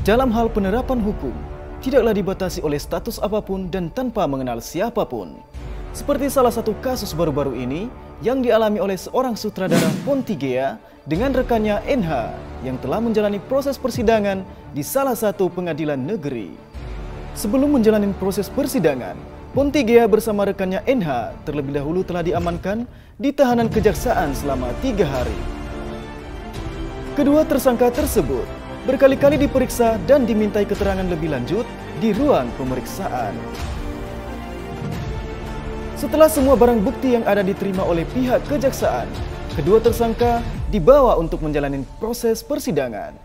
Dalam hal penerapan hukum, tidaklah dibatasi oleh status apapun dan tanpa mengenal siapapun. Seperti salah satu kasus baru-baru ini yang dialami oleh seorang sutradara Pontigea dengan rekannya NH yang telah menjalani proses persidangan di salah satu pengadilan negeri. Sebelum menjalani proses persidangan, Pontigea bersama rekannya NH terlebih dahulu telah diamankan di tahanan kejaksaan selama 3 hari. Kedua tersangka tersebut berkali-kali diperiksa dan dimintai keterangan lebih lanjut di ruang pemeriksaan. Setelah semua barang bukti yang ada diterima oleh pihak kejaksaan, kedua tersangka dibawa untuk menjalani proses persidangan.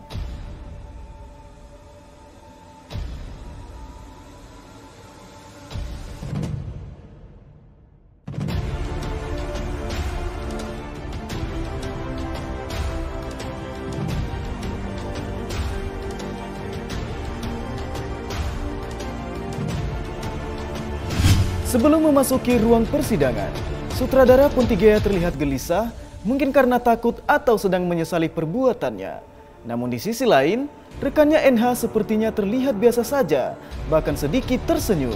Sebelum memasuki ruang persidangan, sutradara Pontigea terlihat gelisah, mungkin karena takut atau sedang menyesali perbuatannya. Namun di sisi lain, rekannya NH sepertinya terlihat biasa saja, bahkan sedikit tersenyum.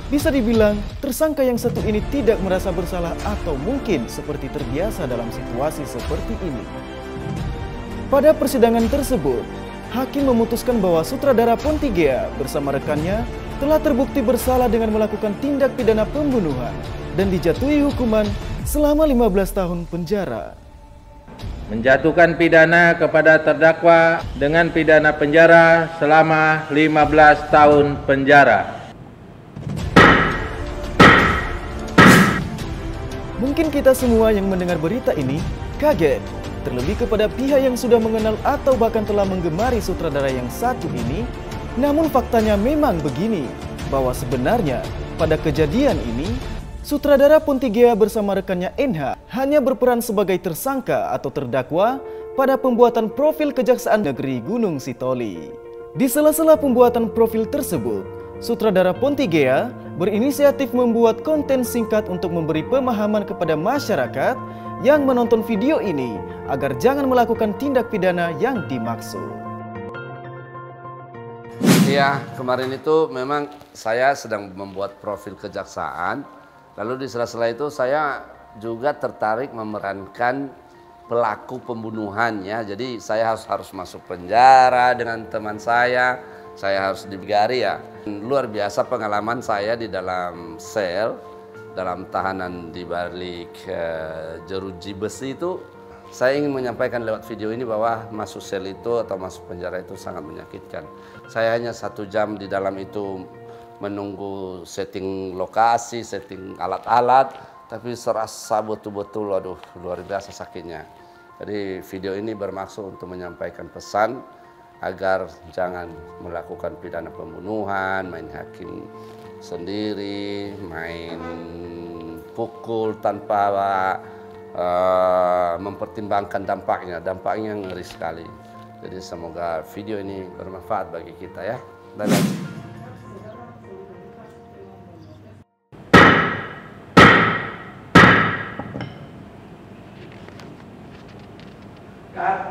Bisa dibilang, tersangka yang satu ini tidak merasa bersalah atau mungkin seperti terbiasa dalam situasi seperti ini. Pada persidangan tersebut, hakim memutuskan bahwa sutradara Pontigea bersama rekannya telah terbukti bersalah dengan melakukan tindak pidana pembunuhan dan dijatuhi hukuman selama 15 tahun penjara. Menjatuhkan pidana kepada terdakwa dengan pidana penjara selama 15 tahun penjara. Mungkin kita semua yang mendengar berita ini kaget, terlebih kepada pihak yang sudah mengenal atau bahkan telah menggemari sutradara yang satu ini. Namun faktanya memang begini, bahwa sebenarnya pada kejadian ini, sutradara Pontigea bersama rekannya NH hanya berperan sebagai tersangka atau terdakwa pada pembuatan profil Kejaksaan Negeri Gunung Sitoli. Di sela-sela pembuatan profil tersebut, sutradara Pontigea berinisiatif membuat konten singkat untuk memberi pemahaman kepada masyarakat yang menonton video ini agar jangan melakukan tindak pidana yang dimaksud. Iya, kemarin itu memang saya sedang membuat profil kejaksaan. Lalu di sela-sela itu saya juga tertarik memerankan pelaku pembunuhannya. Jadi saya harus masuk penjara dengan teman saya harus dibigari ya. Luar biasa pengalaman saya di dalam sel, dalam tahanan di balik jeruji besi itu. Saya ingin menyampaikan lewat video ini bahwa masuk sel itu atau masuk penjara itu sangat menyakitkan. Saya hanya 1 jam di dalam itu menunggu setting lokasi, setting alat-alat, tapi serasa betul-betul, aduh, luar biasa sakitnya. Jadi video ini bermaksud untuk menyampaikan pesan agar jangan melakukan pidana pembunuhan, main hakim sendiri, main pukul tanpa mempertimbangkan dampaknya ngeri sekali. Jadi semoga video ini bermanfaat bagi kita ya. Dadah. Cut.